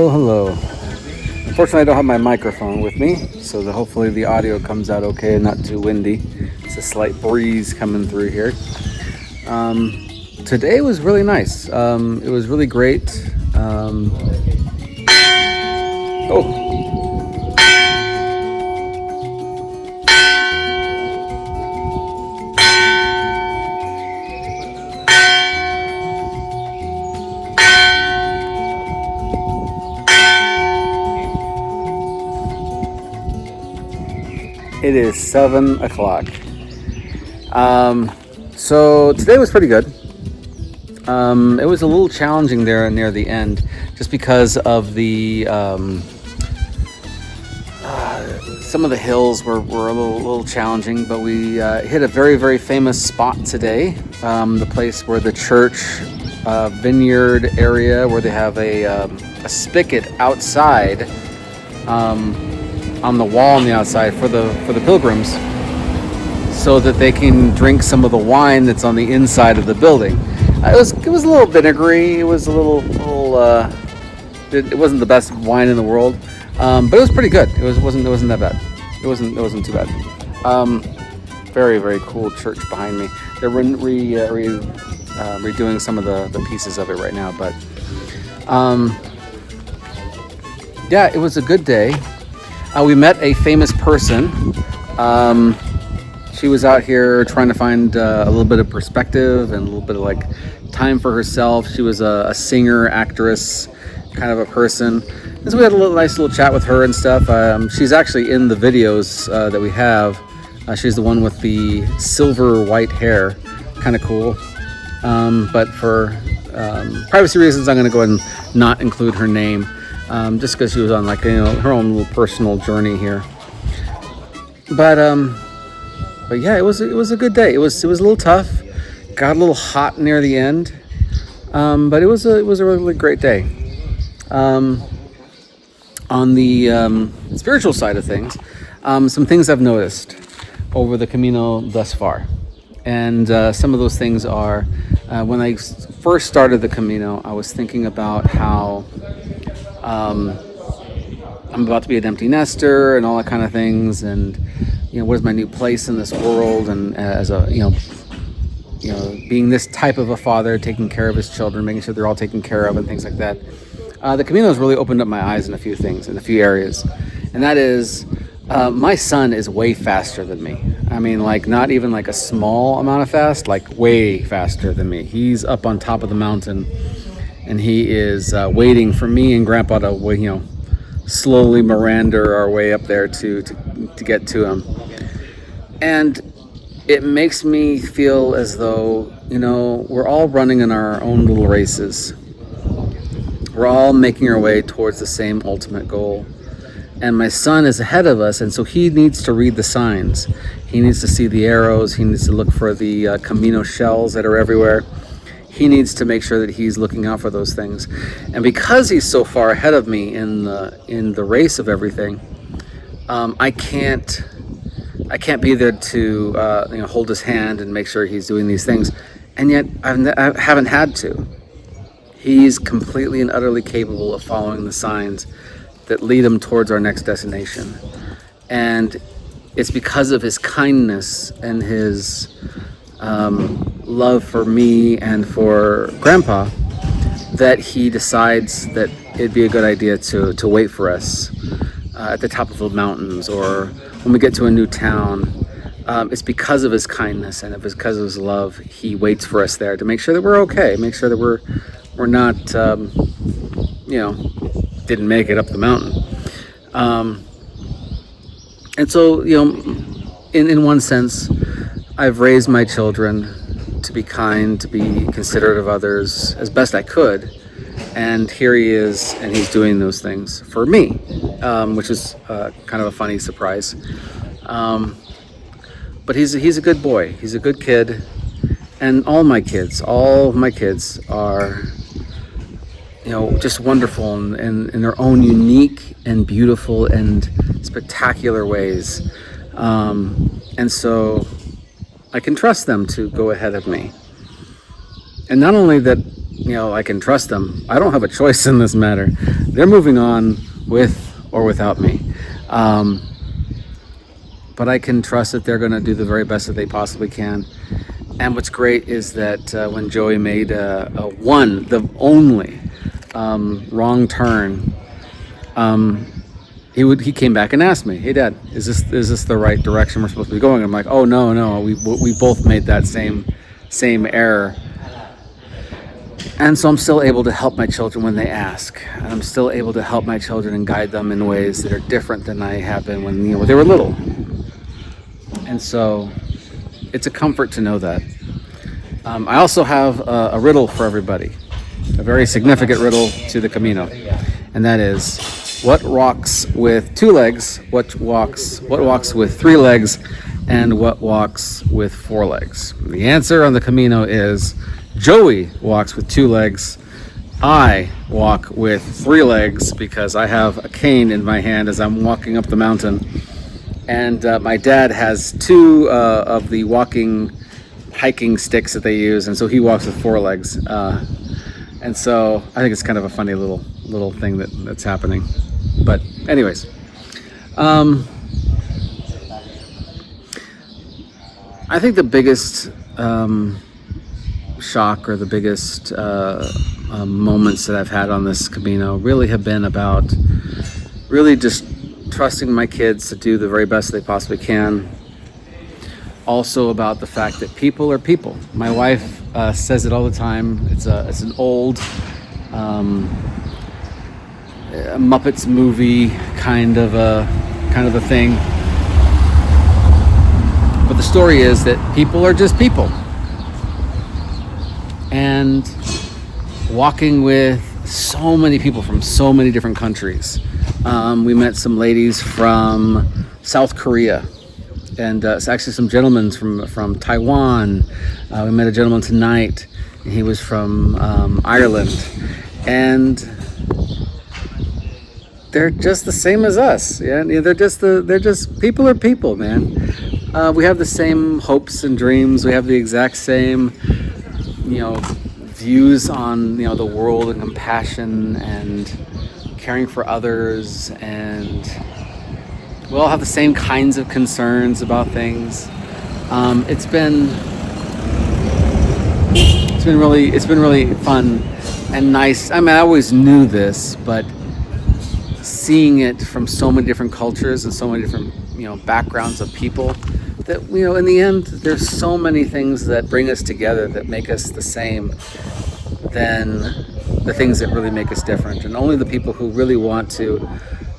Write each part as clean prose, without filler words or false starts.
Hello. Unfortunately, I don't have my microphone with me, so that hopefully the audio comes out okay and not too windy. It's a slight breeze coming through here. Today was really nice. It was really great. It is 7 o'clock. So today was pretty good. It was a little challenging there near the end, just because of the some of the hills were a little challenging, but we hit a very, very famous spot today. The place where the church vineyard area, where they have a spigot outside. On the wall on the outside for the pilgrims, so that they can drink some of the wine that's on the inside of the building. It was a little vinegary. It was it wasn't the best wine in the world, but it was pretty good. It wasn't that bad. It wasn't too bad. Very, very cool church behind me. They're redoing some of the pieces of it right now, but yeah, it was a good day. We met a famous person. She was out here trying to find a little bit of perspective and a little bit of time for herself. She was a singer, actress, kind of a person. And so we had a nice little chat with her and stuff. She's actually in the videos that we have. She's the one with the silver white hair, kind of cool. But for privacy reasons, I'm going to go ahead and not include her name. Just because she was on her own little personal journey here, but yeah, it was a good day. It was a little tough, got a little hot near the end, but it was a really great day. On the spiritual side of things, some things I've noticed over the Camino thus far, and some of those things are when I first started the Camino, I was thinking about how. I'm about to be an empty nester and all that kind of things, and what is my new place in this world, and as a being this type of a father, taking care of his children, making sure they're all taken care of and things like that. The Camino has really opened up my eyes in a few things, in a few areas, and that is my son is way faster than me. I mean, not even a small amount of fast, way faster than me. He's up on top of the mountain. And he is waiting for me and Grandpa to, slowly Miranda our way up there to get to him. And it makes me feel as though, we're all running in our own little races. We're all making our way towards the same ultimate goal. And my son is ahead of us, and so he needs to read the signs. He needs to see the arrows. He needs to look for the Camino shells that are everywhere. He needs to make sure that he's looking out for those things. And because he's so far ahead of me in the race of everything, I can't be there to hold his hand and make sure he's doing these things. And yet I haven't had to. He's completely and utterly capable of following the signs that lead him towards our next destination. And it's because of his kindness and his love for me and for Grandpa that he decides that it'd be a good idea to wait for us at the top of the mountains, or when we get to a new town. It's because of his kindness and because of his love. He waits for us there to make sure that we're okay, make sure that we're not, didn't make it up the mountain. And so, in one sense, I've raised my children to be kind, to be considerate of others as best I could. And here he is, and he's doing those things for me, which is kind of a funny surprise. But he's a good boy. He's a good kid. And all of my kids are, just wonderful in their own unique and beautiful and spectacular ways. And so I can trust them to go ahead of me. And not only that, I can trust them, I don't have a choice in this matter. They're moving on with or without me. But I can trust that they're going to do the very best that they possibly can. And what's great is that when Joey made the only wrong turn, he came back and asked me, "Hey, Dad, is this the right direction we're supposed to be going?" I'm like, "Oh no, we both made that same error." And so I'm still able to help my children when they ask, and I'm still able to help my children and guide them in ways that are different than I have been when they were little. And so it's a comfort to know that. I also have a riddle for everybody, a very significant riddle to the Camino, and that is, what walks with 2 legs, what walks with 3 legs, and what walks with 4 legs? The answer on the Camino is Joey walks with 2 legs. I walk with 3 legs because I have a cane in my hand as I'm walking up the mountain. And my dad has 2 of the hiking sticks that they use, and so he walks with 4 legs. And so I think it's kind of a funny little thing that's happening. But anyways, I think the biggest shock or the biggest moments that I've had on this Camino really have been about really just trusting my kids to do the very best they possibly can. Also about the fact that people are people. My wife says it all the time. It's an old Muppets movie kind of a thing. But the story is that people are just people. And walking with so many people from so many different countries. We met some ladies from South Korea, and it's actually some gentlemen from Taiwan. We met a gentleman tonight, and he was from Ireland, and they're just the same as us. Yeah, they're just people are people, man. We have the same hopes and dreams. We have the exact same, views on the world and compassion and caring for others, and we all have the same kinds of concerns about things. It's been really fun and nice. I mean, I always knew this, but seeing it from so many different cultures and so many different backgrounds of people, that in the end there's so many things that bring us together that make us the same than the things that really make us different. And only the people who really want to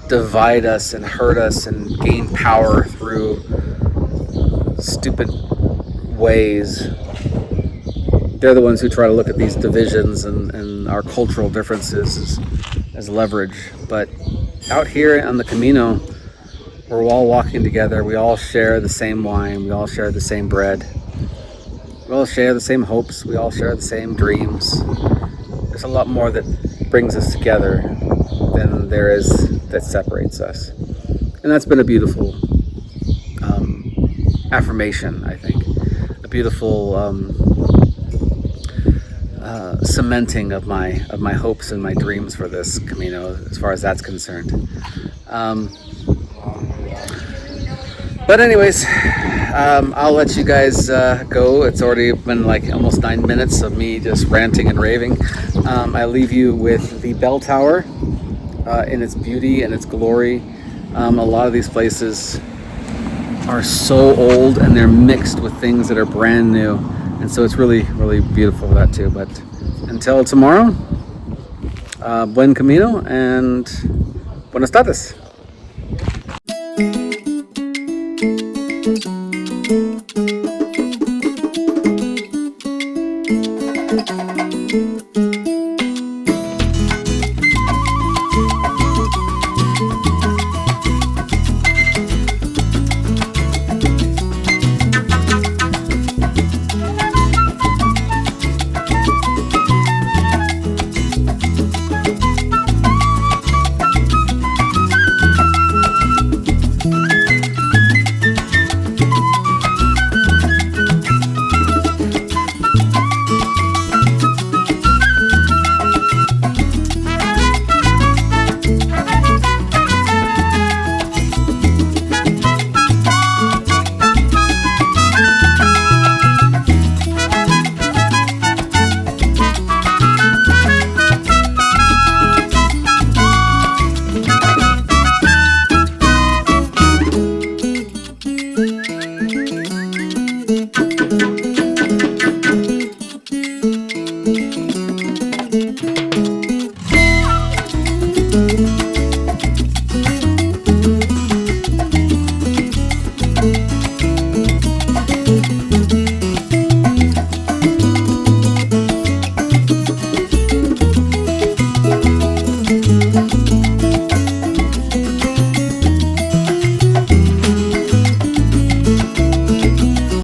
divide us and hurt us and gain power through stupid ways, they're the ones who try to look at these divisions and our cultural differences as leverage. But out here on the Camino, we're all walking together. We all share the same wine. We all share the same bread. We all share the same hopes. We all share the same dreams. There's a lot more that brings us together than there is that separates us. And that's been a beautiful affirmation, I think. A beautiful cementing of my hopes and my dreams for this Camino, as far as that's concerned. But anyways, I'll let you guys go. It's already been like almost 9 minutes of me just ranting and raving. I leave you with the bell tower in its beauty and its glory. A lot of these places are so old and they're mixed with things that are brand new, and so it's really, really beautiful that too. But until tomorrow, buen camino and buenas tardes.